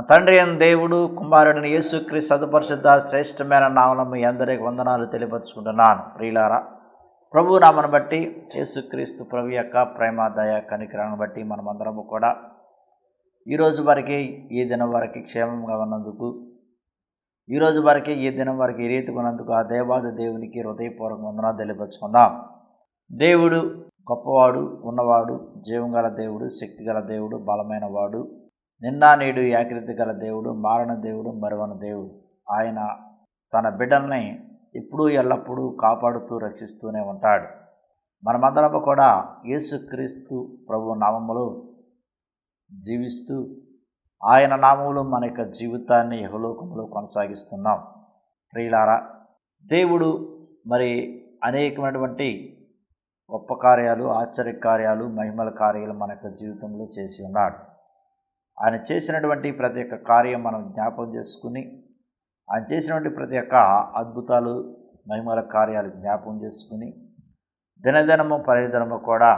తండ్రి అయిన దేవుడు కుమారుడిని యేసుక్రీస్తు సదుపరిశుద్ధ శ్రేష్టమైన నామమున మీ అందరికి వందనాలు తెలియపరుచుకుంటున్నాను. ప్రియులారా, ప్రభు నామను బట్టి యేసుక్రీస్తు ప్రభు యొక్క ప్రేమ దయ కనికరాన్ని బట్టి మనమందరము కూడా ఈరోజు వరకు ఈ దినం వరకు క్షేమంగా ఉన్నందుకు, ఈరోజు వరకు ఈ దినం వరకు ఈ రీతిగా ఉన్నందుకు ఆ దేవాది దేవునికి హృదయపూర్వక వందనాలు తెలియపరుచుకుందాం. దేవుడు గొప్పవాడు, ఉన్నవాడు, జీవం గల దేవుడు, శక్తిగల దేవుడు, బలమైన వాడు, నిన్న నేడు ఏకరీతి గల దేవుడు, మారణ దేవుడు, మరువన దేవుడు. ఆయన తన బిడ్డల్ని ఇప్పుడు ఎల్లప్పుడూ కాపాడుతూ రక్షిస్తూనే ఉంటాడు. మనమందరము కూడా యేసుక్రీస్తు ప్రభు నామములో జీవిస్తూ ఆయన నామములో మన యొక్క జీవితాన్ని యెహోలోకములో కొనసాగిస్తున్నాం. ప్రియులారా, దేవుడు మరి అనేకమైనటువంటి గొప్ప కార్యాలు, ఆశ్చర్య కార్యాలు, మహిమల కార్యాలు మన యొక్క జీవితంలో చేసి ఉన్నాడు. ఆయన చేసినటువంటి ప్రతి ఒక్క కార్యం మనం జ్ఞాపకం చేసుకుని, ఆయన చేసినటువంటి ప్రతి ఒక్క అద్భుతాలు, మహిమల కార్యాలు జ్ఞాపకం చేసుకుని దినదినము పరిదినము కూడా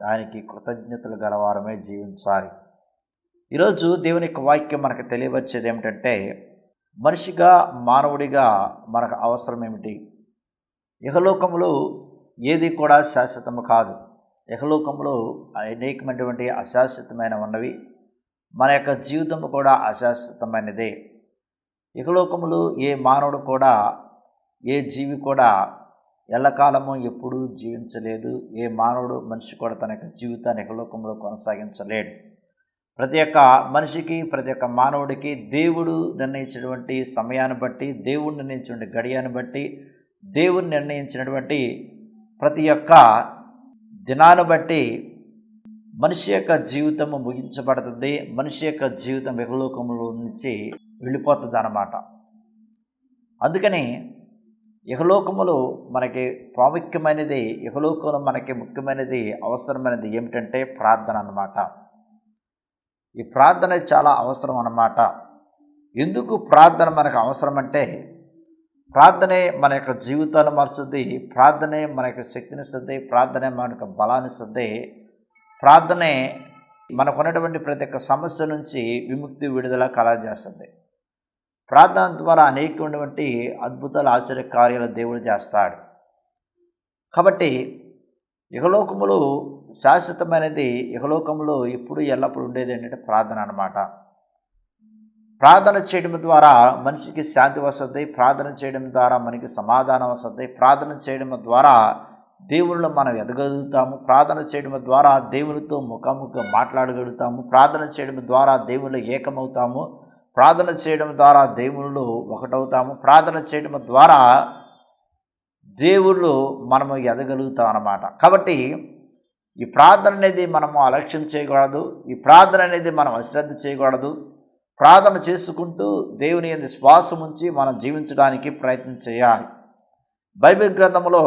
ఆయనకి కృతజ్ఞతలు గలవారమే జీవించాలి. ఈరోజు దేవుని యొక్క వాక్యం మనకు తెలియవచ్చేది ఏమిటంటే, మనిషిగా, మానవుడిగా మనకు అవసరం ఏమిటి? ఇహలోకములో ఏది కూడా శాశ్వతము కాదు. ఇహలోకములో అనేకమైనటువంటి అశాశ్వతమైన ఉన్నవి, మన యొక్క జీవితం కూడా అశాశ్వతమైనదే. ఇహలోకములు ఏ మానవుడు కూడా, ఏ జీవి కూడా ఎల్లకాలము ఎప్పుడూ జీవించలేదు. ఏ మానవుడు, మనిషి కూడా తన యొక్క జీవితాన్ని ఇహలోకంలో కొనసాగించలేడు. ప్రతి ఒక్క మనిషికి, ప్రతి ఒక్క మానవుడికి దేవుడు నిర్ణయించినటువంటి సమయాన్ని బట్టి, దేవుడు నిర్ణయించినటువంటి గడియాన్ని బట్టి, దేవుడు నిర్ణయించినటువంటి ప్రతి ఒక్క దినాన్ని బట్టి మనిషి యొక్క జీవితము ముగించబడుతుంది. మనిషి యొక్క జీవితం ఇహలోకంలో నుంచి వెళ్ళిపోతుంది అన్నమాట. అందుకని ఇహలోకములో మనకి ప్రాముఖ్యమైనది, ఇహలోకంలో మనకి ముఖ్యమైనది, అవసరమైనది ఏమిటంటే ప్రార్థన అన్నమాట. ఈ ప్రార్థన చాలా అవసరం అన్నమాట. ఎందుకు ప్రార్థన మనకు అవసరం అంటే, ప్రార్థనే మన యొక్క జీవితాన్ని మారుస్తుంది, ప్రార్థనే మన యొక్క శక్తినిస్తుంది, ప్రార్థనే మన యొక్క బలాన్ని ఇస్తుంది, ప్రార్థనే మనకున్నటువంటి ప్రతి ఒక్క సమస్య నుంచి విముక్తి, విడుదల కలగజేస్తుంది. ప్రార్థన ద్వారా అనేకమైనటువంటి అద్భుతాలు, ఆశ్చర్య కార్యాలు దేవుడు చేస్తాడు. కాబట్టి ఇహలోకములో శాశ్వతమైనది, ఇహలోకములో ఎప్పుడు ఎల్లప్పుడు ఉండేది ఏంటంటే ప్రార్థన అన్నమాట. ప్రార్థన చేయడం ద్వారా మనిషికి శాంతి వస్తుంది, ప్రార్థన చేయడం ద్వారా మనకి సమాధానం వస్తుంది, ప్రార్థన చేయడం ద్వారా దేవుళ్ళు మనం ఎదగలుగుతాము, ప్రార్థన చేయడం ద్వారా దేవునితో ముఖాముఖిగా మాట్లాడగలుగుతాము, ప్రార్థన చేయడం ద్వారా దేవుళ్ళు ఏకమవుతాము, ప్రార్థన చేయడం ద్వారా దేవుళ్ళు ఒకటవుతాము, ప్రార్థన చేయడం ద్వారా దేవుళ్ళు మనము ఎదగలుగుతాం అన్నమాట. కాబట్టి ఈ ప్రార్థన అనేది మనము అలక్ష్యం చేయకూడదు, ఈ ప్రార్థన అనేది మనం అశ్రద్ధ చేయకూడదు. ప్రార్థన చేసుకుంటూ దేవుని యందు శ్వాసం ఉంచి మనం జీవించడానికి ప్రయత్నం చేయాలి. బైబిల్ గ్రంథంలో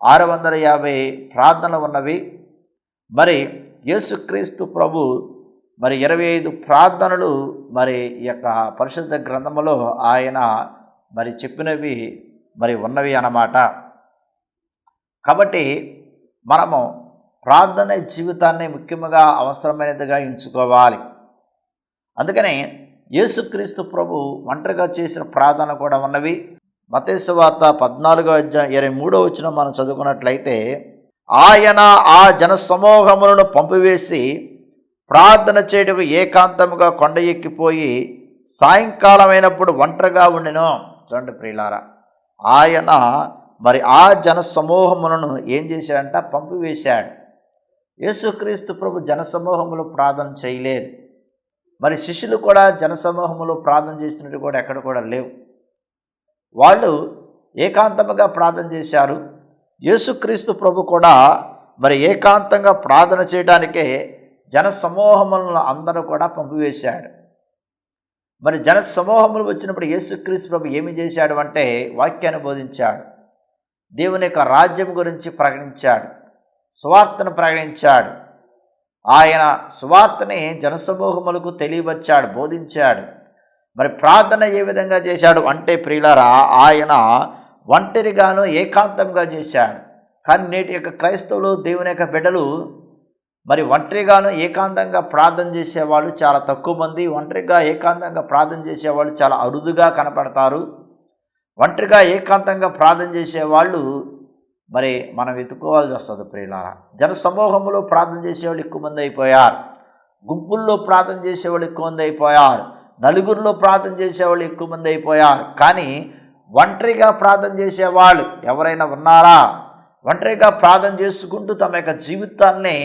650 ప్రార్థనలు ఉన్నవి. మరి యేసుక్రీస్తు ప్రభు మరి 25 ప్రార్థనలు మరి ఈ యొక్క పరిశుద్ధ గ్రంథములో ఆయన మరి చెప్పినవి మరి ఉన్నవి అన్నమాట. కాబట్టి మనము ప్రార్థన జీవితాన్ని ముఖ్యంగా అవసరమైనదిగా ఎంచుకోవాలి. అందుకని యేసుక్రీస్తు ప్రభు ఒంటరిగా చేసిన ప్రార్థన కూడా ఉన్నవి. మత్తయి సువార్త 14:23 మనం చదువుకున్నట్లయితే, ఆయన ఆ జన సమూహములను పంపివేసి ప్రార్థన చేయటకు ఏకాంతముగా కొండ ఎక్కిపోయి సాయంకాలం అయినప్పుడు ఒంటరిగా ఉండెను. చూడండి ప్రియులారా, ఆయన మరి ఆ జన సమూహములను ఏం చేశాడంట? పంపివేశాడు. యేసుక్రీస్తు ప్రభు జన సమూహములు ప్రార్థన చేయలేదు. మరి శిష్యులు కూడా జన సమూహములు ప్రార్థన చేసినట్టు కూడా ఎక్కడ కూడా లేవు. వాళ్ళు ఏకాంతముగా ప్రార్థన చేశారు. యేసుక్రీస్తు ప్రభు కూడా మరి ఏకాంతంగా ప్రార్థన చేయడానికే జన సమూహములను అందరూ కూడా పంపివేశాడు. మరి జన సమూహములు వచ్చినప్పుడు యేసుక్రీస్తు ప్రభు ఏమి చేశాడు అంటే, వాక్యాన్ని బోధించాడు, దేవుని యొక్క రాజ్యం గురించి ప్రకటించాడు, సువార్తను ప్రకటించాడు. ఆయన సువార్తని జనసమూహములకు తెలియవచ్చాడు, బోధించాడు. మరి ప్రార్థన ఏ విధంగా చేశాడు అంటే ప్రియులారా, ఆయన ఒంటరిగాను ఏకాంతంగా చేశాడు. కానీ నేటి యొక్క క్రైస్తవులు, దేవుని యొక్క బిడ్డలు మరి ఒంటరిగాను ఏకాంతంగా ప్రార్థన చేసేవాళ్ళు చాలా తక్కువ మంది. ఒంటరిగా ఏకాంతంగా ప్రార్థన చేసేవాళ్ళు చాలా అరుదుగా కనపడతారు. ఒంటరిగా ఏకాంతంగా ప్రార్థన చేసేవాళ్ళు మరి మనం వెతుక్కోవాల్సి వస్తుంది ప్రియులారా. జన సమూహంలో ప్రార్థన చేసేవాళ్ళు ఎక్కువ మంది అయిపోయారు. గుంపుల్లో ప్రార్థన చేసేవాళ్ళు ఎక్కువ మంది అయిపోయారు. నలుగురిలో ప్రార్థన చేసేవాళ్ళు ఎక్కువ మంది అయిపోయారు. కానీ ఒంటరిగా ప్రార్థన చేసేవాళ్ళు ఎవరైనా ఉన్నారా? ఒంటరిగా ప్రార్థన చేసుకుంటూ తమ యొక్క జీవితాన్ని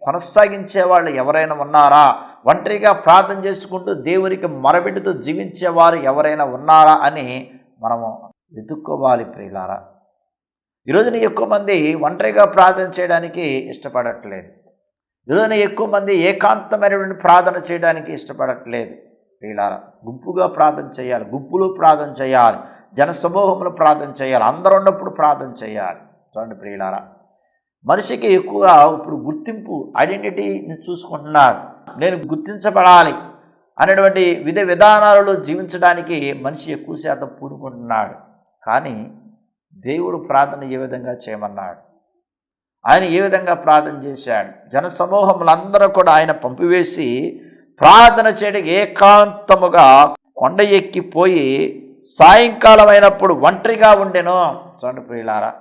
కొనసాగించేవాళ్ళు ఎవరైనా ఉన్నారా? ఒంటరిగా ప్రార్థన చేసుకుంటూ దేవునికి మొరబెట్టుతూ జీవించేవారు ఎవరైనా ఉన్నారా అని మనము వెతుక్కోవాలి ప్రియులారా. ఈరోజున ఎక్కువ మంది ఒంటరిగా ప్రార్థన చేయడానికి ఇష్టపడట్లేదు. ఈరోజున ఎక్కువ మంది ఏకాంతమైనటువంటి ప్రార్థన చేయడానికి ఇష్టపడట్లేదు ప్రియులారా. గుంపుగా ప్రార్థన చేయాలి, గుంపులో ప్రార్థన చేయాలి, జన సమూహంలో ప్రార్థన చేయాలి, అందరూ ఉన్నప్పుడు ప్రార్థన చేయాలి. చూడండి ప్రియులారా, మనిషికి ఎక్కువగా ఇప్పుడు గుర్తింపు, ఐడెంటిటీని చూసుకుంటున్నారు. నేను గుర్తించబడాలి అనేటువంటి విధానాలలో జీవించడానికి మనిషి ఎక్కువ శాతం పూనుకుంటున్నాడు. కానీ దేవుడు ప్రార్థన ఏ విధంగా చేయమన్నాడు? ఆయన ఏ విధంగా ప్రార్థన చేశాడు? జన సమూహములందరూ కూడా ఆయన పంపివేసి ప్రార్థన చేయడానికి ఏకాంతముగా కొండ ఎక్కిపోయి సాయంకాలం అయినప్పుడు ఒంటరిగా ఉండెను. చూడండి ప్రియులారా,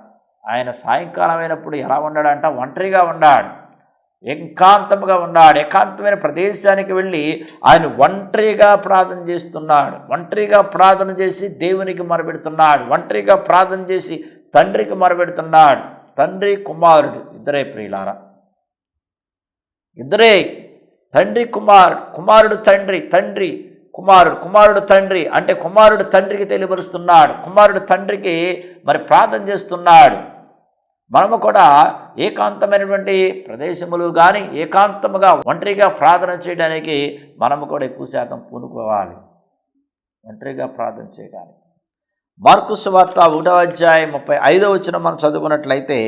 ఆయన సాయంకాలం అయినప్పుడు ఎలా ఉన్నాడంట? ఒంటరిగా ఉన్నాడు, ఏకాంతముగా ఉన్నాడు. ఏకాంతమైన ప్రదేశానికి వెళ్ళి ఆయన ఒంటరిగా ప్రార్థన చేస్తున్నాడు. ఒంటరిగా ప్రార్థన చేసి దేవునికి మొరపెడుతున్నాడు. ఒంటరిగా ప్రార్థన చేసి తండ్రికి మొరపెడుతున్నాడు. తండ్రి కుమారుడు ఇద్దరే ప్రియులారా, ఇద్దరే. తండ్రి కుమారుడు, కుమారుడు తండ్రి, తండ్రి కుమారుడు, కుమారుడు తండ్రి. అంటే కుమారుడు తండ్రికి తెలియపరుస్తున్నాడు, కుమారుడు తండ్రికి మరి ప్రార్థన చేస్తున్నాడు. మనము కూడా ఏకాంతమైనటువంటి ప్రదేశములు కానీ ఏకాంతముగా ఒంటరిగా ప్రార్థన చేయడానికి మనము కూడా ఎక్కువ శాతం పూనుకోవాలి, ఒంటరిగా ప్రార్థన చేయడానికి. మార్కు సువార్త 1వ అధ్యాయం 35వ వచనం మనం చదువుకున్నట్లయితే,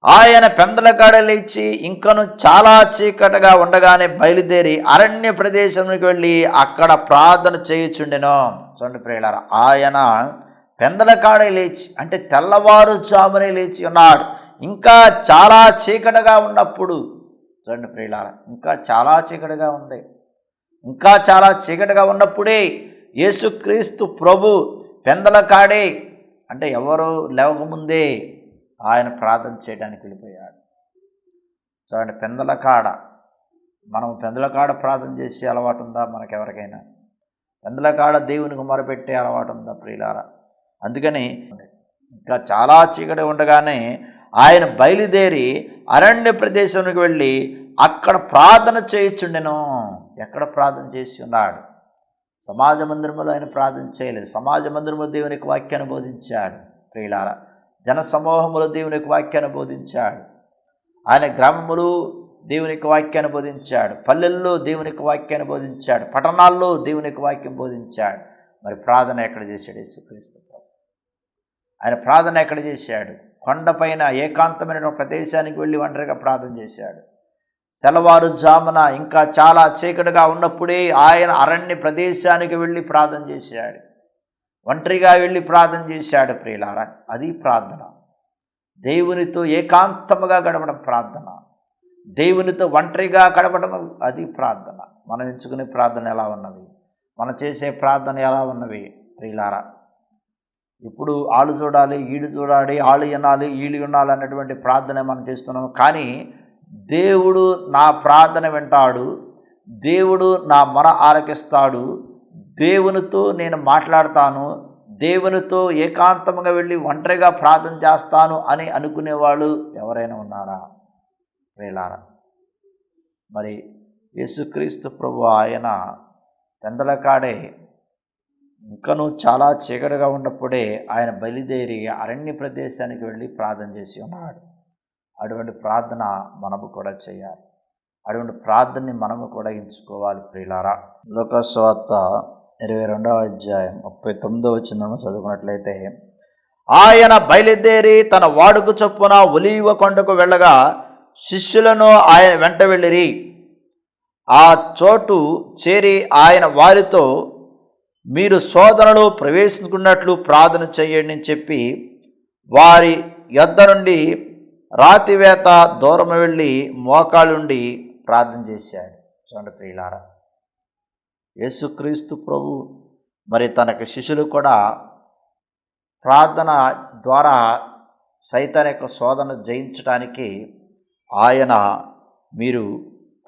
ఆయన పెందలకాడ లేచి ఇంకను చాలా చీకటిగా ఉండగానే బయలుదేరి అరణ్య ప్రదేశానికి వెళ్ళి అక్కడ ప్రార్థన చేయుచుండెను. చూడండి ప్రియులారా, ఆయన పెందలకాడ లేచి అంటే తెల్లవారుజామునే లేచి ఉన్నాడు. ఇంకా చాలా చీకటిగా ఉన్నప్పుడు, చూడండి ప్రియులారా, ఇంకా చాలా చీకటిగా ఉంది. ఇంకా చాలా చీకటిగా ఉన్నప్పుడే యేసుక్రీస్తు ప్రభు పెందలకాడే అంటే ఎవరు లేవకముందే ఆయన ప్రార్థన చేయడానికి వెళ్ళిపోయాడు. చూడండి, పెందలకాడ, మనం పెందలకాడ ప్రార్థన చేసే అలవాటు ఉందా? మనకెవరికైనా పెందలకాడ దేవునికి మొరపెట్టే అలవాటు ఉందా ప్రియులారా? అందుకని ఇంకా చాలా చీకటి ఉండగానే ఆయన బయలుదేరి అరణ్య ప్రదేశానికి వెళ్ళి అక్కడ ప్రార్థన చేయుచుండెను. ఎక్కడ ప్రార్థన చేసి ఉన్నాడు? సమాజ మందిరంలో ఆయన ప్రార్థన చేయలేదు. సమాజ మందిరంలో దేవునికి వాక్యాన్ని బోధించాడు ప్రియులారా. జన సమూహములో దేవునికి వాక్యాన్ని బోధించాడు. ఆయన గ్రామములు దేవునికి వాక్యాన్ని బోధించాడు, పల్లెల్లో దేవునికి వాక్యాన్ని బోధించాడు, పట్టణాల్లో దేవునికి వాక్యం బోధించాడు. మరి ప్రార్థన ఎక్కడ చేశాడు యేసుక్రీస్తు? ఆయన ప్రార్థన ఎక్కడ చేశాడు? కొండపైన ఏకాంతమైన ప్రదేశానికి వెళ్ళి ఒంటరిగా ప్రార్థన చేశాడు. తెల్లవారుజామున ఇంకా చాలా చీకటిగా ఉన్నప్పుడే ఆయన అరణ్య ప్రదేశానికి వెళ్ళి ప్రార్థన చేశాడు. ఒంటరిగా వెళ్ళి ప్రార్థన చేశాడు ప్రియులారా. అది ప్రార్థన. దేవునితో ఏకాంతముగా గడపడం ప్రార్థన. దేవునితో ఒంటరిగా గడపడం అది ప్రార్థన. మనం ఎంచుకునే ప్రార్థన ఎలా ఉన్నవి? మనం చేసే ప్రార్థన ఎలా ఉన్నవి ప్రియులారా? ఇప్పుడు ఆళ్ళు చూడాలి, ఈడు చూడాలి, ఆళ్ళు వినాలి, ఈళ్ళు వినాలి అన్నటువంటి ప్రార్థన మనం చేస్తున్నాం. కానీ దేవుడు నా ప్రార్థన వింటాడు, దేవుడు నా మొర ఆలకిస్తాడు, దేవునితో నేను మాట్లాడతాను, దేవునితో ఏకాంతంగా వెళ్ళి ఒంటరిగా ప్రార్థన చేస్తాను అని అనుకునేవాళ్ళు ఎవరైనా ఉన్నారా ప్రియులారా? మరి యేసుక్రీస్తు ప్రభు ఆయన పెందలకాడే ఇంకనూ చాలా చీకటిగా ఉన్నప్పుడే ఆయన బయలుదేరి అరణ్య ప్రదేశానికి వెళ్ళి ప్రార్థన చేసి ఉన్నాడు. అటువంటి ప్రార్థన మనము కూడా చేయాలి. అటువంటి ప్రార్థనని మనము కూడా ఎంచుకోవాలి ప్రియులారా. లూకా సువార్త 22వ అధ్యాయం 39వ వచనం చదువుకున్నట్లయితే, ఆయన బయలుదేరి తన వాడుకు చొప్పున ఒలీవ కొండకు వెళ్ళగా శిష్యులను ఆయన వెంట వెళ్ళిరి. ఆ చోటు చేరి ఆయన వారితో, మీరు శోధనలో ప్రవేశించుకున్నట్లు ప్రార్థన చేయండి అని చెప్పి వారి యొద్ద నుండి రాతివేత దూరం వెళ్ళి మోకాళ్ళుండి ప్రార్థన చేశాడు. చూడండి ప్రియులారా, యేసుక్రీస్తు ప్రభు మరి తనకు శిష్యులు కూడా ప్రార్థన ద్వారా సైతాన్ యొక్క శోధన జయించడానికి ఆయన మీరు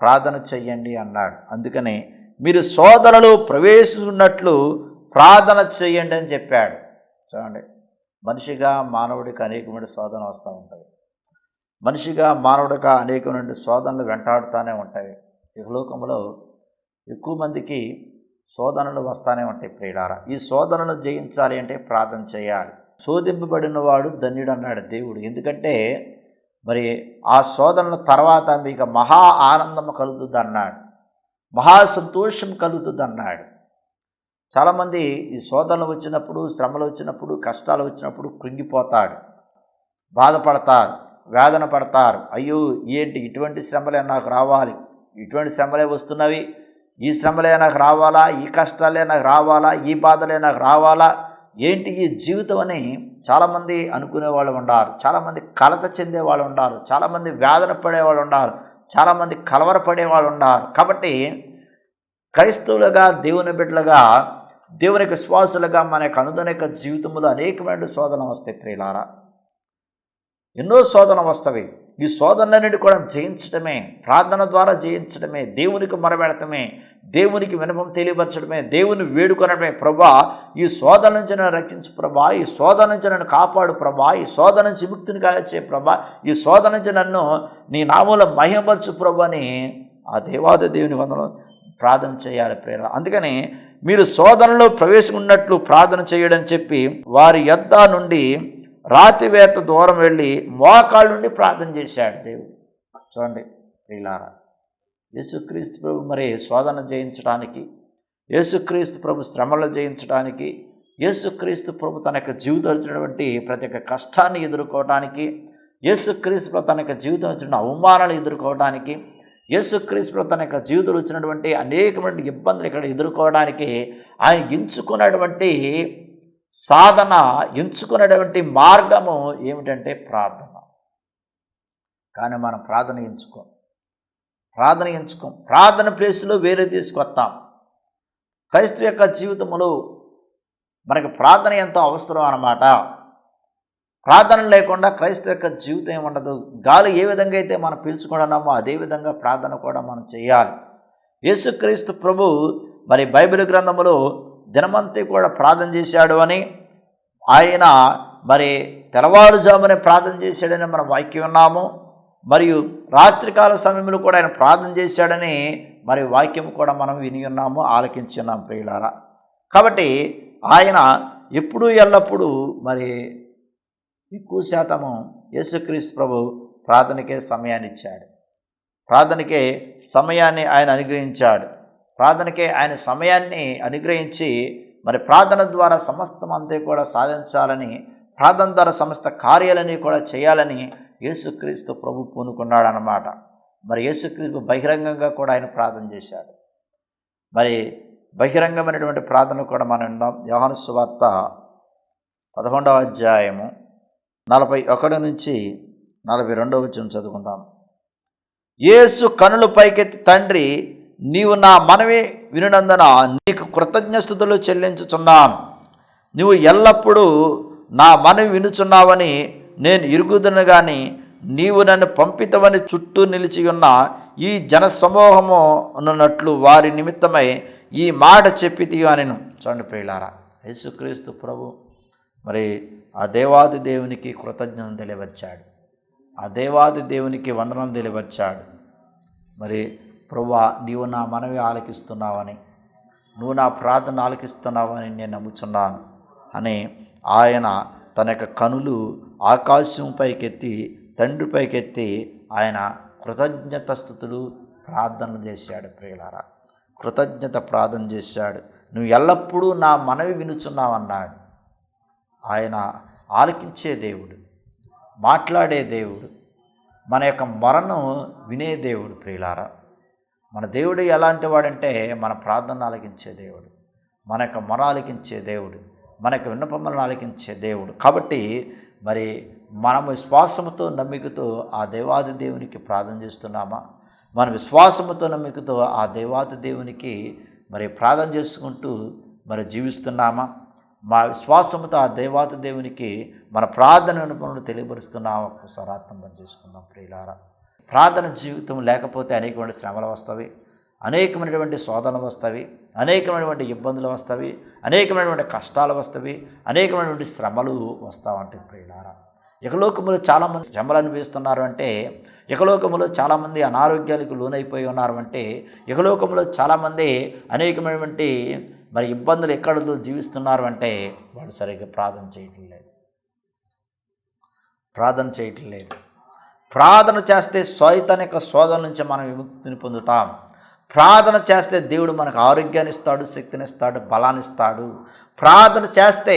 ప్రార్థన చెయ్యండి అన్నాడు. అందుకని మీరు శోధనలు ప్రవేశిస్తున్నట్లు ప్రార్థన చెయ్యండి అని చెప్పాడు. చూడండి, మనిషిగా మానవుడికి అనేకమైన శోధన వస్తూ ఉంటుంది. మనిషిగా మానవుడిగా అనేకమైన శోధనలు వెంటాడుతూనే ఉంటాయి. ఈ లోకంలో ఎక్కువ మందికి శోధనలు వస్తూనే ఉంటాయి ప్రియులారా. ఈ శోధనను జయించాలి అంటే ప్రార్థన చేయాలి. శోధింపబడిన వాడు ధన్యుడు అన్నాడు దేవుడు. ఎందుకంటే మరి ఆ శోధనల తర్వాత మీకు మహా ఆనందం కలుగుతుంది అన్నాడు, మహా సంతోషం కలుగుతుంది అన్నాడు. చాలామంది ఈ శోధనలు వచ్చినప్పుడు, శ్రమలు వచ్చినప్పుడు, కష్టాలు వచ్చినప్పుడు కృంగిపోతాడు, బాధపడతారు, వేదన పడతారు. అయ్యో ఏంటి ఇటువంటి శ్రమలే నాకు రావాలి, ఇటువంటి శ్రమలే వస్తున్నవి, ఈ శ్రమలే నాకు రావాలా, ఈ కష్టాలే నాకు రావాలా, ఈ బాధలే నాకు రావాలా, ఏంటి ఈ జీవితం అని చాలామంది అనుకునేవాళ్ళు ఉన్నారు. చాలామంది కలత చెందేవాళ్ళు ఉన్నారు, చాలామంది వేదన పడేవాళ్ళు ఉన్నారు, చాలామంది కలవరపడేవాళ్ళు ఉన్నారు. కాబట్టి క్రైస్తవులుగా, దేవుని బిడ్డలుగా, దేవునికి విశ్వాసులుగా మన యొక్క అనుదిన జీవితంలో అనేకమైన శోధన వస్తాయి ప్రియులారా. ఎన్నో శోధన వస్తవి. ఈ శోధనలన్నిటి కూడా జయించడమే, ప్రార్థన ద్వారా జయించడమే, దేవునికి మొరపెడటమే, దేవునికి వినపం తెలియపరచడమే, దేవుని వేడుకొనడమే. ప్రభా, ఈ శోధన నుంచి నన్ను రక్షించు ప్రభా, ఈ శోధన నుంచి నన్ను కాపాడు ప్రభా, ఈ శోధన నుంచి విముక్తిని కాచే ప్రభా, ఈ శోధన నుంచి నన్ను నీ నామములో మహిమపరచు ప్రభా అని ఆ దేవాది దేవుని వందనం ప్రార్థన చేయాలి ప్రేరణ. అందుకని మీరు శోధనలో ప్రవేశమున్నట్లు ప్రార్థన చేయడం చెప్పి వారి యొద్ద నుండి రాతివేత దూరం వెళ్ళి మోకాళ్ళ నుండి ప్రార్థన చేశాడు దేవుడు. చూడండి ప్రియులారా, యేసుక్రీస్తు ప్రభు మరి శోధన జయించడానికి, యేసుక్రీస్తు ప్రభు శ్రమలు జయించడానికి, యేసుక్రీస్తు ప్రభు తన యొక్క జీవితం వచ్చినటువంటి ప్రతి ఒక్క కష్టాన్ని ఎదుర్కోవడానికి, యేసుక్రీస్తు ప్రభు తన యొక్క జీవితం వచ్చిన అవమానాలు ఎదుర్కోవడానికి, యేసుక్రీస్తు ప్రభు తన యొక్క జీవితంలో వచ్చినటువంటి అనేకమైన ఇబ్బందులు ఇక్కడ ఎదుర్కోవడానికి ఆయన ఎంచుకున్నటువంటి సాధన, ఎంచుకునేటువంటి మార్గము ఏమిటంటే ప్రార్థన. కానీ మనం ప్రార్థన ఎంచుకోం, ప్రార్థన ప్లేస్లో వేరే తీసుకొస్తాం. క్రైస్తవ యొక్క జీవితంలో మనకి ప్రార్థన ఎంతో అవసరం అన్నమాట. ప్రార్థన లేకుండా క్రైస్తవ యొక్క జీవితం ఏముండదు. గాలి ఏ విధంగా అయితే మనం పీల్చుకుంటున్నామో అదేవిధంగా ప్రార్థన కూడా మనం చేయాలి. యేసుక్రీస్తు ప్రభు మరి బైబిల్ గ్రంథములో దినమంతా కూడా ప్రార్థన చేశాడు అని, ఆయన మరి తెల్లవారుజామునే ప్రార్థన చేశాడని మనం వాక్యం ఉన్నాము. మరియు రాత్రికాల సమయంలో కూడా ఆయన ప్రార్థన చేశాడని మరి వాక్యం కూడా మనం విని ఉన్నాము, ఆలకించి ఉన్నాం ప్రియులారా. కాబట్టి ఆయన ఎప్పుడూ ఎల్లప్పుడూ మరి ఎక్కువ శాతము యేసుక్రీస్తు ప్రభు ప్రార్థనకే సమయాన్ని ఇచ్చాడు, ప్రార్థనకే సమయాన్ని ఆయన అనుగ్రహించాడు. ప్రార్థనకే ఆయన సమయాన్ని అనుగ్రహించి మరి ప్రార్థన ద్వారా సమస్తం అంతే కూడా సాధించాలని, ప్రార్థన ద్వారా సమస్త కార్యాలని కూడా చేయాలని యేసుక్రీస్తు ప్రభు పూనుకున్నాడు అన్నమాట. మరి యేసుక్రీస్తు బహిరంగంగా కూడా ఆయన ప్రార్థన చేశాడు. మరి బహిరంగమైనటువంటి ప్రార్థన కూడా మనం విన్నాం. యోహాను సువార్త 11వ అధ్యాయము 41 నుంచి 42వ వచనం చదువుకుందాం. యేసు కనులు పైకెత్తి, తండ్రి, నీవు నా మనవి వినునందున నీకు కృతజ్ఞస్థుతులు చెల్లించుచున్నాను. నువ్వు ఎల్లప్పుడూ నా మనవి వినుచున్నావని నేను ఎరుగుదును గాని నీవు నన్ను పంపితవని చుట్టూ నిలిచి ఉన్న ఈ జనసమూహము ఉన్నట్లు వారి నిమిత్తమై ఈ మాట చెప్పితి అనెను. చూడండి ప్రియులారా, యేసుక్రీస్తు ప్రభు మరి ఆ దేవాది దేవునికి కృతజ్ఞతలు తెలియవచ్చాడు, ఆ దేవాది దేవునికి వందనం తెలియవచ్చాడు. మరి ప్రభువా, నీవు నా మనవి ఆలకిస్తున్నావని, నువ్వు నా ప్రార్థన ఆలకిస్తున్నావని నేను నమ్ముచున్నాను అని ఆయన తన యొక్క కనులు ఆకాశం పైకెత్తి, తండ్రి పైకెత్తి ఆయన కృతజ్ఞత స్థుతులు ప్రార్థనలు చేశాడు ప్రియులారా. కృతజ్ఞత ప్రార్థన చేశాడు. నువ్వు ఎల్లప్పుడూ నా మనవి వినుచున్నావన్నాడు. ఆయన ఆలకించే దేవుడు, మాట్లాడే దేవుడు, మన యొక్క మొరను వినే దేవుడు ప్రియులారా. మన దేవుడు ఎలాంటి వాడంటే మన ప్రార్థన ఆలకించే దేవుడు, మన యొక్క మొర ఆలకించే దేవుడు, మన యొక్క విన్నపములను ఆలకించే దేవుడు. కాబట్టి మరి మనం విశ్వాసముతో నమ్మికతో ఆ దేవాది దేవునికి ప్రార్థన చేస్తున్నామా? మన విశ్వాసముతో నమ్మికతో ఆ దేవాది దేవునికి మరి ప్రార్థన చేసుకుంటూ మరి జీవిస్తున్నామా? మా విశ్వాసముతో ఆ దేవాది దేవునికి మన ప్రార్థన అనుభవం తెలియపరుస్తున్నామా? ఒకసారి ఆత్మ చేసుకుందాం ప్రియులారా. ప్రార్థన జీవితం లేకపోతే అనేకమైన శ్రమలు వస్తాయి, అనేకమైనటువంటి శోధనలు వస్తాయి, అనేకమైనటువంటి ఇబ్బందులు వస్తాయి, అనేకమైనటువంటి కష్టాలు వస్తాయి, అనేకమైనటువంటి శ్రమలు వస్తావంటే ప్రియులారా. ఇహలోకములో చాలామంది శ్రమలు అనుభవిస్తున్నారు అంటే, ఇహలోకములో చాలామంది అనారోగ్యానికి లోనైపోయి ఉన్నారు అంటే, ఇహలోకములో చాలామంది అనేకమైనటువంటి మరి ఇబ్బందులు ఎక్కడతో జీవిస్తున్నారు అంటే వాళ్ళు సరిగ్గా ప్రార్థన చేయటం లేదు. ప్రార్థన చేస్తే సైతానిక శోధన నుంచి మనం విముక్తిని పొందుతాం. ప్రార్థన చేస్తే దేవుడు మనకు ఆరోగ్యాన్ని ఇస్తాడు, శక్తినిస్తాడు, బలాన్ని ఇస్తాడు. ప్రార్థన చేస్తే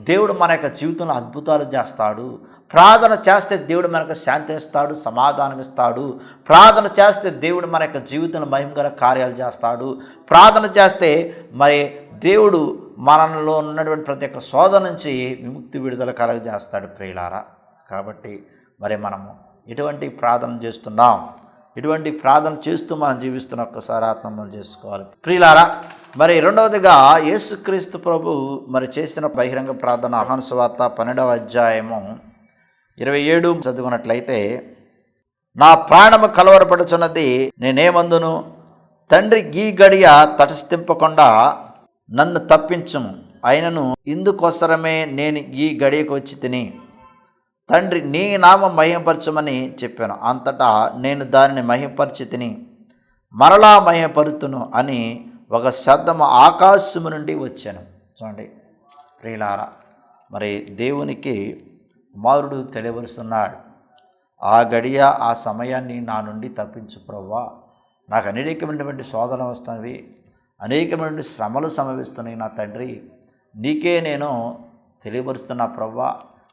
దేవుడు మన యొక్క జీవితంలో అద్భుతాలు చేస్తాడు. ప్రార్థన చేస్తే దేవుడు మనకు శాంతినిస్తాడు, సమాధానం ఇస్తాడు. ప్రార్థన చేస్తే దేవుడు మన యొక్క జీవితంలో మహిమగల కార్యాలు చేస్తాడు. ప్రార్థన చేస్తే మరి దేవుడు మనలో ఉన్నటువంటి ప్రతి ఒక్క శోధన నుంచి విముక్తి విడుదల కలగజేస్తాడు ప్రియులారా. కాబట్టి మరి మనము ఎటువంటి ప్రార్థన చేస్తున్నాం, ఇటువంటి ప్రార్థన చేస్తూ మనం జీవిస్తున్న ఒక్కసారి ఆత్మను చేసుకోవాలి ప్రియులారా. మరి రెండవదిగా యేసుక్రీస్తు ప్రభు మరి చేసిన బహిరంగ ప్రార్థన యోహాను సువార్త 12వ అధ్యాయము 27 చదువుకున్నట్లయితే, నా ప్రాణము కలవరపడుచున్నది, నేనేమందును, తండ్రి ఈ గడియ తటస్థింపకుండా నన్ను తప్పించుము, అయినను ఇందుకోసరమే నేను ఈ గడియకు వచ్చి తిని, తండ్రి నీ నామం మహిమపరచమని చెప్పాను. అంతటా నేను దానిని మహిమపరిచి తిని మరలా మహిమపరుతును అని ఒక శబ్దము ఆకాశము నుండి వచ్చాను. చూడండి ప్రియులారా, మరి దేవునికి కుమారుడు తెలియవరుస్తున్నాడు, ఆ గడియ ఆ సమయాన్ని నా నుండి తప్పించు ప్రభువా. నాకు అనేకమైనటువంటి శోధనలు వస్తున్నవి, అనేకమైనటువంటి శ్రమలు సంభవిస్తున్నాయి నా తండ్రి. నీకే నేను తెలియపరుస్తున్నా ప్రభువా.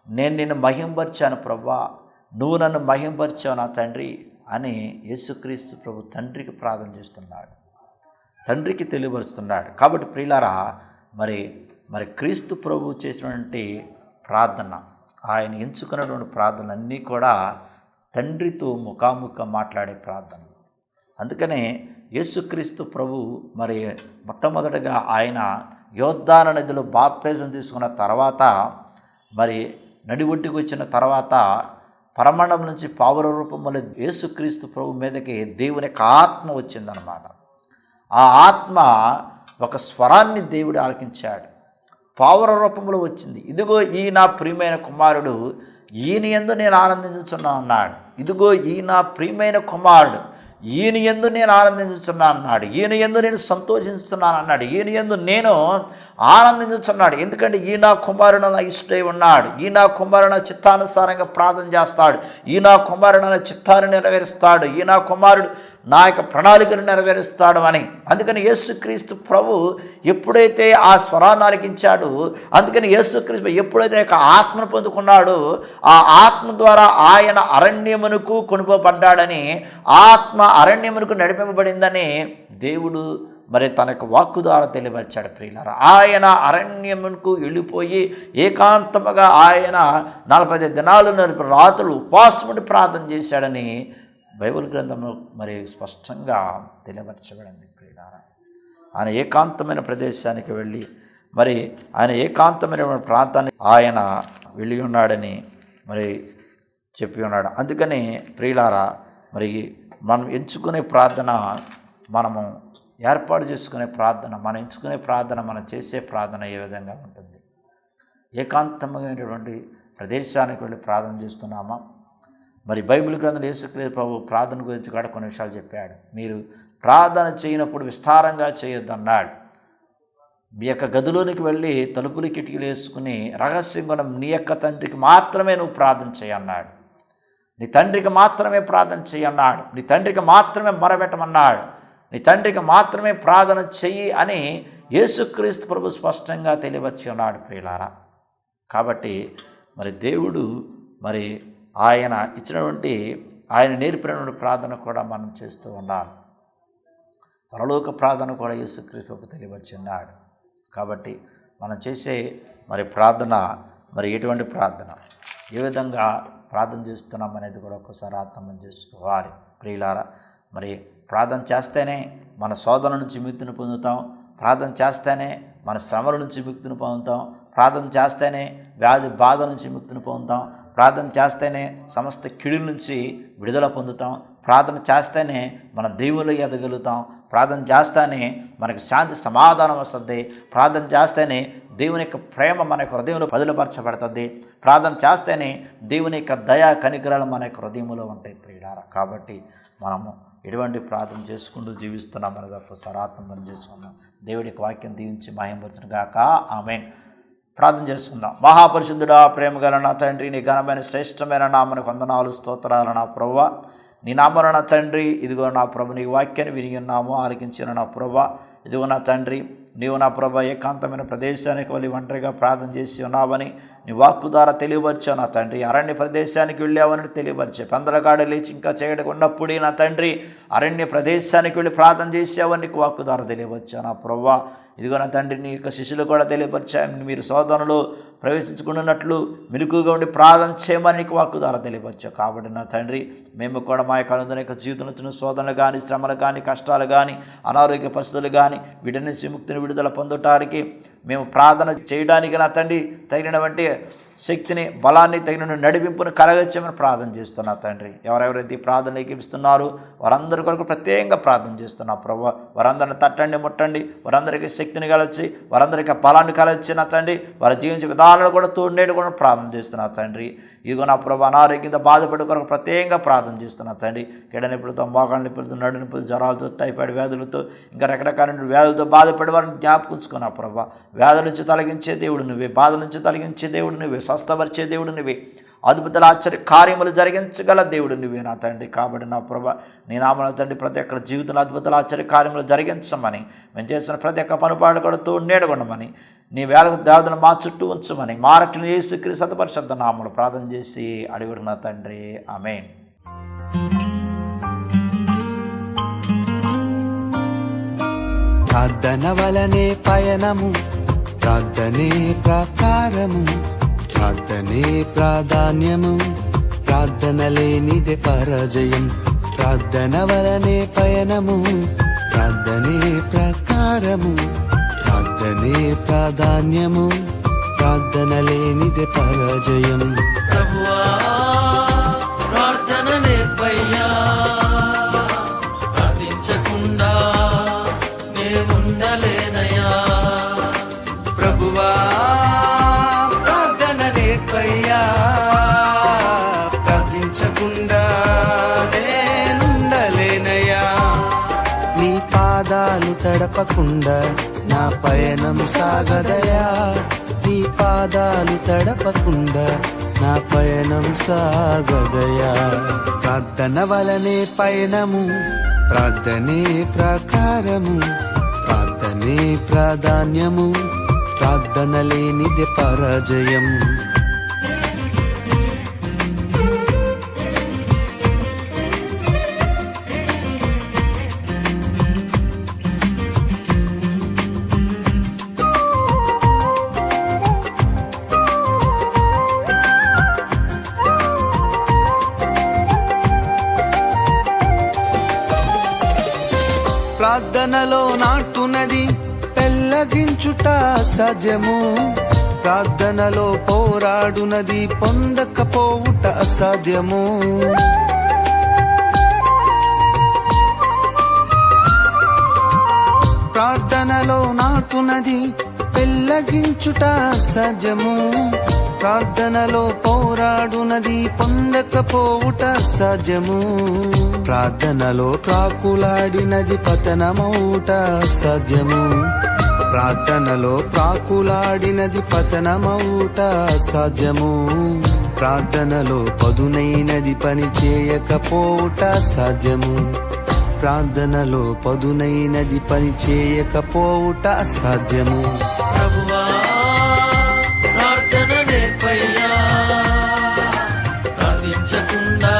నేను నిన్ను మహింపరిచాను ప్రభువా, నువ్వు నన్ను మహింపరిచావు నా తండ్రి అని యేసుక్రీస్తు ప్రభు తండ్రికి ప్రార్థన చేస్తున్నాడు, తండ్రికి తెలియపరుస్తున్నాడు. కాబట్టి ప్రియులారా, మరి క్రీస్తు ప్రభు చేసినటువంటి ప్రార్థన, ఆయన ఎంచుకున్నటువంటి ప్రార్థన అన్నీ కూడా తండ్రితో ముఖాముఖం మాట్లాడే ప్రార్థన. అందుకనే యేసుక్రీస్తు ప్రభు మరి మొట్టమొదటిగా ఆయన యోర్దాను నదిలో బాప్తిజం తీసుకున్న తర్వాత, మరి నడిఒడ్డుకు వచ్చిన తర్వాత పరమాణం నుంచి పావుర రూపంలో యేసుక్రీస్తు ప్రభు మీదకి దేవుని యొక్క ఆత్మ వచ్చిందనమాట. ఆ ఆత్మ ఒక స్వరాన్ని దేవుడు ఆలకించాడు, పావుర రూపంలో వచ్చింది. ఇదిగో ఈ నా ప్రియమైన కుమారుడు, ఈయన యందు నేను ఆనందించుచున్నా అన్నాడు. ఇదిగో ఈ నా ప్రియమైన కుమారుడు, ఈయన యందు నేను ఆనందించుచున్నాను అన్నాడు. ఈయన యందు నేను సంతోషిస్తున్నాను అన్నాడు. ఈయన యందు నేను ఆనందించుచున్నాడు. ఎందుకంటే ఈ నా కుమారుడు నా ఇష్టై ఉన్నాడు. ఈ నా కుమారుడు నా చిత్తానుసారంగా ప్రార్థన చేస్తాడు. ఈ నా కుమారుడు నా చిత్తాన్ని నెరవేరుస్తాడు. ఈ నా కుమారుడు నా యొక్క ప్రణాళికను నెరవేరుస్తాడు అని. అందుకని యేసుక్రీస్తు ప్రభు ఎప్పుడైతే ఆ స్వరాన్ని ఆలకించాడు, అందుకని యేసుక్రీస్తు ఎప్పుడైతే యొక్క ఆత్మను పొందుకున్నాడు, ఆ ఆత్మ ద్వారా ఆయన అరణ్యమునకు కొనుకోబడ్డాడని, ఆత్మ అరణ్యమునకు నడిపింపబడిందని దేవుడు మరి తన యొక్క వాక్కు ద్వారా తెలియపరిచాడు ప్రియులారా. ఆయన అరణ్యమునకు వెళ్ళిపోయి ఏకాంతముగా ఆయన 45 దినాలు 40 రాత్రులు ఉపవాసముడి ప్రార్థన చేశాడని బైబిల్ గ్రంథంలో మరి స్పష్టంగా తెలియపరచబడింది ప్రియులారా. ఆయన ఏకాంతమైన ప్రదేశానికి వెళ్ళి మరి ఆయన ఏకాంతమైన ప్రాంతానికి ఆయన వెళ్ళి ఉన్నాడని మరి చెప్పి ఉన్నాడు. అందుకని ప్రియులారా, మరి మనం ఎంచుకునే ప్రార్థన, మనము ఏర్పాటు చేసుకునే ప్రార్థన, మనం ఎంచుకునే ప్రార్థన, మనం చేసే ప్రార్థన ఏ విధంగా ఉంటుంది? ఏకాంతమైనటువంటి ప్రదేశానికి వెళ్ళి ప్రార్థన చేస్తున్నామా? మరి బైబిల్ గ్రంథంలో యేసుక్రీస్తు ప్రభు ప్రార్థన గురించి కూడా కొన్ని విషయాలు చెప్పాడు. మీరు ప్రార్థన చేయనప్పుడు విస్తారంగా చేయొద్దన్నాడు. మీ యొక్క గదిలోనికి వెళ్ళి తలుపులు కిటికీలు వేసుకుని రహస్యంగా నీ యొక్క తండ్రికి మాత్రమే నువ్వు ప్రార్థన చేయన్నాడు. నీ తండ్రికి మాత్రమే ప్రార్థన చేయన్నాడు. నీ తండ్రికి మాత్రమే మొరపెట్టమన్నాడు. నీ తండ్రికి మాత్రమే ప్రార్థన చెయ్యి అని యేసుక్రీస్తు ప్రభు స్పష్టంగా తెలియవచ్చి ఉన్నాడు ప్రియులారా. కాబట్టి మరి దేవుడు మరి ఆయన ఇచ్చినటువంటి, ఆయన నేర్పినటువంటి ప్రార్థన కూడా మనం చేస్తూ ఉండాలి. పరలోక ప్రార్థన కూడా యేసుక్రీస్తు ప్రభు తెలియవచ్చి ఉన్నాడు. కాబట్టి మనం చేసే మరి ప్రార్థన మరి ఎటువంటి ప్రార్థన? ఏ విధంగా ప్రార్థన చేస్తున్నాం అనేది కూడా ఒకసారి అర్థం చేసుకోవాలి. ప్రియులారా, మరి ప్రార్థన చేస్తేనే మన శోధన నుంచి విముక్తిని పొందుతాం, ప్రార్థన చేస్తేనే మన శ్రమల నుంచి విముక్తిని పొందుతాం, ప్రార్థన చేస్తేనే వ్యాధి బాధ నుంచి విముక్తిని పొందుతాం, ప్రార్థన చేస్తేనే సమస్త కిడుల నుంచి విడుదల పొందుతాం, ప్రార్థన చేస్తేనే మన దేవుళ్ళు ఎదగలుగుతాం, ప్రార్థన చేస్తేనే మనకు శాంతి సమాధానం వస్తుంది, ప్రార్థన చేస్తేనే దేవుని యొక్క ప్రేమ మన యొక్క హృదయంలో పదిలపరచబడుతుంది, ప్రార్థన చేస్తేనే దేవుని యొక్క దయా కనికరాలు మన యొక్క హృదయంలో ఉంటాయి. ప్రియులారా, కాబట్టి మనము ఎటువంటి ప్రార్థన చేసుకుంటూ జీవిస్తున్నాం అనేది ఒకసారి ఆత్మ చేసుకున్నాం. దేవుడి యొక్క వాక్యం దీవించి మహిమపరచును గాక. ఆమేన్. ప్రార్థన చేసుకుందాం. మహాపరిశుద్ధుడా, ప్రేమగల నా తండ్రి, నీ ఘనమైన శ్రేష్టమైన నామనికి వందనాలు, స్తోత్రాలు నా ప్రభువా. నీ నామన నా తండ్రి, ఇదిగో నా ప్రభు నీ వాక్యాన్ని విని ఉన్నాము, ఆలకించిన నా ప్రభువా. ఇదిగో నా తండ్రి, నీవు నా ప్రభు ఏకాంతమైన ప్రదేశానికి వెళ్ళి ఒంటరిగా ప్రార్థన చేసి ఉన్నావని నీ వాక్కు ద్వారా తెలియపరిచావు నా తండ్రి. అరణ్య ప్రదేశానికి వెళ్ళావని తెలియపరిచే పెందలగాడ లేచి ఇంకా చేయడానికి ఉన్నప్పుడే నా తండ్రి అరణ్య ప్రదేశానికి వెళ్ళి ప్రార్థన చేసావని నీకు వాక్కు ద్వారా తెలియపరిచావు నా ప్రభువా. ఇదిగో నా తండ్రి, నీ యొక్క శిష్యులు కూడా తెలియపరిచారు, మీరు శోధనలో ప్రవేశించుకున్నట్లు మెలకుగా ఉండి ప్రార్థన చేయమని నీకు వాక్కు ద్వారా తెలియపరిచావు. కాబట్టి నా తండ్రి, మేము కూడా మా యొక్క అనుదిన యొక్క జీవితంలో వచ్చిన శోధనలు కానీ, శ్రమలు కానీ, కష్టాలు కానీ, అనారోగ్య పరిస్థితులు కానీ, వీటి నుంచి విముక్తిని విడుదల పొందటానికి మేము ప్రార్థన చేయడానికి నా తండ్రి తగినటువంటి శక్తిని, బలాన్ని, తగిన నడిపింపును కలగచ్చామని ప్రార్థన చేస్తున్నా తండ్రి. ఎవరెవరైతే ప్రార్థన ఏకిపిస్తున్నారో వారందరి కొరకు ప్రత్యేకంగా ప్రార్థన చేస్తున్నా ప్రభు. వారందరిని తట్టండి, ముట్టండి, వారందరికీ శక్తిని కలచి, వారందరికీ బలాన్ని కలచి నా తండ్రి, వారి జీవించే విధానాలు కూడా తోడేడు కూడా ప్రార్థన చేస్తున్నా తండ్రి. ఇదిగో నా ప్రభు, అనారోగ్యంతో బాధపడే కొరకు ప్రత్యేకంగా ప్రార్థన చేస్తున్నా తండ్రి. కిడ నొప్పులతో, మోకాళ్ళ నొప్పులతో, నడు నొప్పులు, జ్వరాలతో, టైఫాయిడ్ వ్యాధులతో, ఇంకా రకరకాల వ్యాధులతో బాధపడే వారిని జ్ఞాపకుంచుకున్నా ప్రభు. వ్యాధుల నుంచి తొలగించే దేవుడు నువ్వే, బాధ నుంచి తొలగించే దేవుడు నువ్వే, స్వస్థపరిచే దేవుడు నువ్వే, అద్భుతాల ఆశ్చర్య కార్యములు జరిగించగల దేవుడు నువ్వే నా తండ్రి. కాబట్టి నా ప్రభు, నీ నామమున తండ్రి ప్రతి ఒక్కరి జీవితంలో అద్భుతాల ఆశ్చర్య కార్యములు జరిగించమని, మేము చేసిన ప్రతి ఒక్క పనుపాటు కూడా తోడేడుకొనమని, నీ వేలకు దేవతను మా చుట్టూ ఉంచమని, మా రక్షణ యేసుక్రీస్తు సతపరిశుద్ధ నామములో ప్రార్థన చేసి అడిగిన తండ్రి. ఆమేన్. ప్రార్థన వలనే పయనము, ప్రార్థనే ప్రకారము, ప్రార్థనే ప్రాధాన్యము, ప్రార్థన లేనిదే పరాజయం. ప్రార్థన వలనే పయనము, ప్రార్థనే ప్రకారము, ప్రార్థనే ప్రాధాన్యము, ప్రార్థన లేనిదే పరాజయం. ప్రభువా, ప్రార్థన నేర్పయ్యా, ప్రార్థించకుండా నే ఉండలేనయ్యా. ప్రభువా, ప్రార్థన నేర్పయ్యా, ప్రార్థించకుండా నేనుండలేనయ్యా. నీ పాదాలు తడపకుండా నా పయనం సాగదయా, నీ పాదాలు తడపకుండా నా పయనం సాగదయా. ప్రార్థన వలనే పయనము, ప్రార్థనే ప్రకారము, ప్రార్థనే ప్రాధాన్యము, ప్రార్థన లేనిదే పరాజయం. ప్రార్థనలో నాటునది పెళ్ళగించుట అసాధ్యము, ప్రార్థనలో పోరాడునది పొందకపోవుట అసాధ్యము. ప్రార్థనలో నాటునది పెళ్ళగించుట అసాధ్యము, ప్రార్థనలో పోరాడునది పొందకపోవుట అసాధ్యము. ప్రార్థనలో ప్రాకులాడినది పతనమౌట అసాధ్యము, ప్రార్థనలో ప్రాకులాడినది పతనమౌట అసాధ్యము. ప్రార్థనలో పదునైనది పని చేయకపోవుట అసాధ్యము, ప్రార్థనలో పదునైనది పని చేయకపోవుట అసాధ్యము. ప్రభువా, ప్రార్థన నేర్పయ్యా, ప్రార్థించకుండా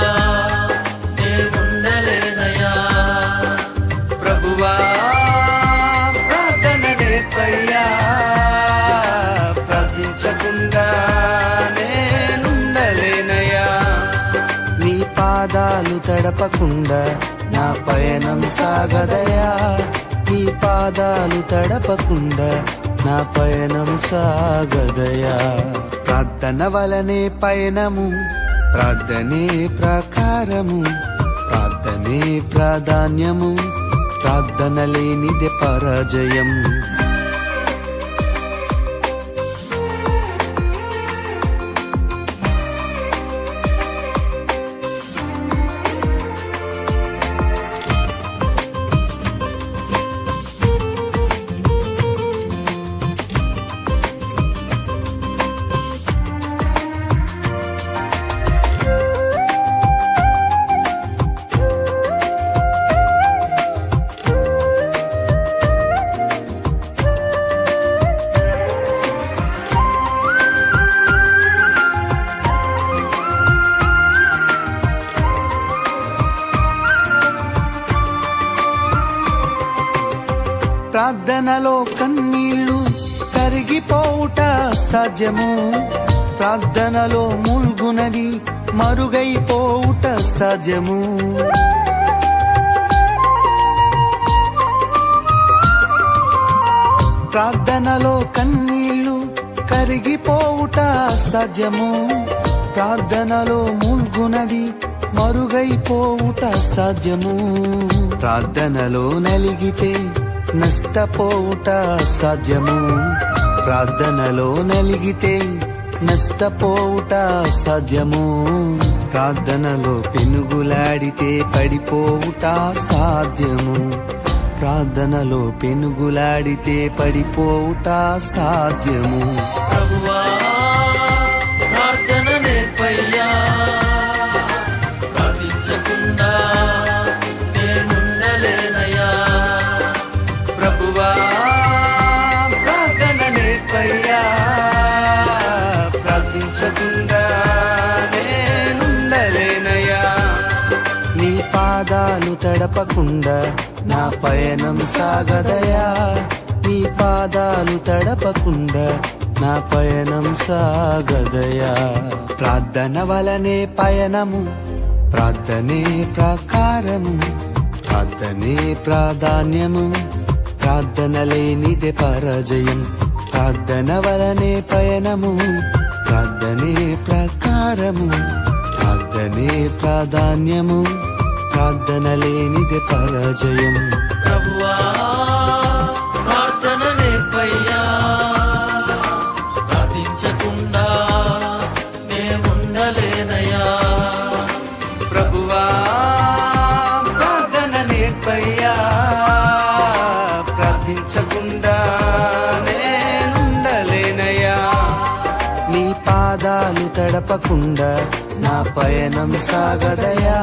నే ఉండలేనయ్యా. ప్రభువా, ప్రార్థన నేర్పయ్యా, ప్రార్థించకుండా నేనుండలేనయ్యా. తడపకుండా నా పయనం సాగదయా, నీ పాదాలు తడపకుండా నా పయనం సాగదయా. ప్రార్థన వలనే పయనము, ప్రార్థనే ప్రకారము, ప్రార్థనే ప్రాధాన్యము, ప్రార్థన లేనిదే పరాజయం. ప్రార్థనలో కన్నీళ్లు కరిగిపోవుట సాధ్యము, ప్రార్థనలో మూల్గునది మరుగైపోవుట సాధ్యము. ప్రార్థనలో కన్నీళ్లు కరిగిపోవుట సాధ్యము, ప్రార్థనలో మూల్గునది మరుగైపోవుట సాధ్యము. ప్రార్థనలో నలిగితే నష్టపోవుట సాధ్యము, ప్రార్థనలో నలిగితే నష్టపోవుట సాధ్యము. ప్రార్థనలో పెనుగులాడితే పడిపోవుట సాధ్యము, ప్రార్థనలో పెనుగులాడితే పడిపోవుట సాధ్యము. ప్రభువా ప్రార్థన నేర్పయ్యా, ప్రార్థించకుండా నేనుండలేనయ్యా. ప్రభువా ప్రార్థన నేర్పయ్యా, ప్రార్థించకుండా నేనుండలేనయ్యా. నీ పాదాలు తడపకుండా నా పయనం సాగదయా, నీ పాదాలు తడపకుండా నా పయనం సాగదయా. ప్రార్థన వలనే పయనము, ప్రార్థనే ప్రకారము, ప్రార్థనే ప్రాధాన్యము, ప్రార్థన లేనిదే పరాజయం. ప్రార్థన వలనే పయనము, ప్రార్థనే ప్రకారము, ప్రార్థనే ప్రాధాన్యము, ప్రార్థన లేనిదే పరాజయం. ప్రభువా ప్రార్థన నేర్పయ్యా, ప్రార్థించకుండా నేనుండలేనయ్యా. ప్రభువా ప్రార్థన నేర్పయ్యా, ప్రార్థించకుండా నేనుండలేనయ్యా. నీ పాదాలు తడపకుండా నా పయనం సాగదయా,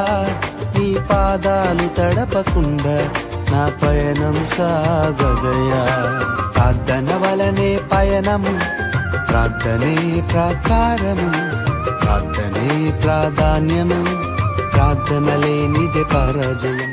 నీ పాదాలు తడపకుండా నా పయనం సాగదయా. ప్రార్థన వలనే పయనము, ప్రార్థనే ప్రకారము, ప్రార్థనే ప్రాధాన్యము, ప్రార్థన లేనిదే పరాజయం.